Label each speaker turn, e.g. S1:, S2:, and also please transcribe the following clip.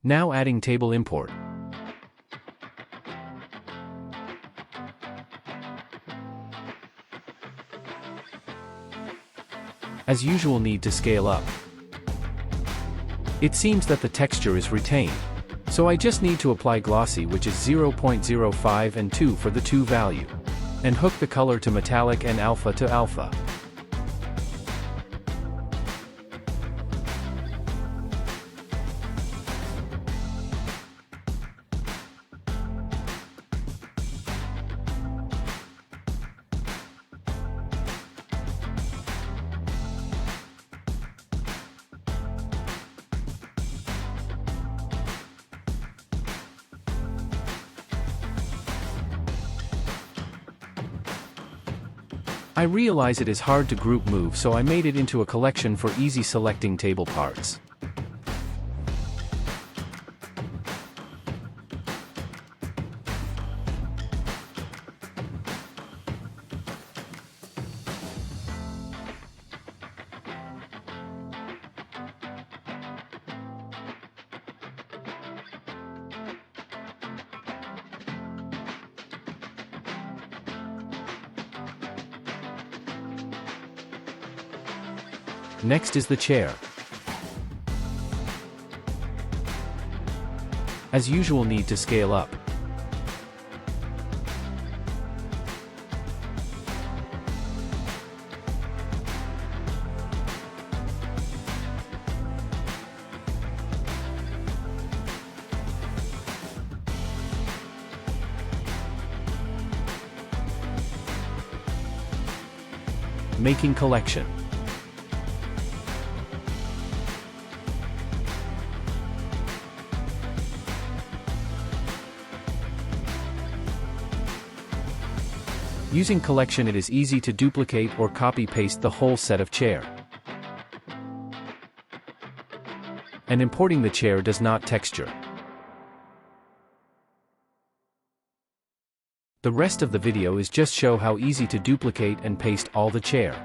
S1: Now adding table import. As usual, need to scale up. It seems that the texture is retained, so I just need to apply glossy, which is 0.05 and 2 for the 2 value, and hook the color to metallic and alpha to alpha. I realize it is hard to group move, so I made it into a collection for easy selecting table parts. Next is the chair. As usual, need to scale up. Making collection. Using collection, it is easy to duplicate or copy-paste the whole set of chair. And importing the chair does not texture. The rest of the video is just show how easy to duplicate and paste all the chair.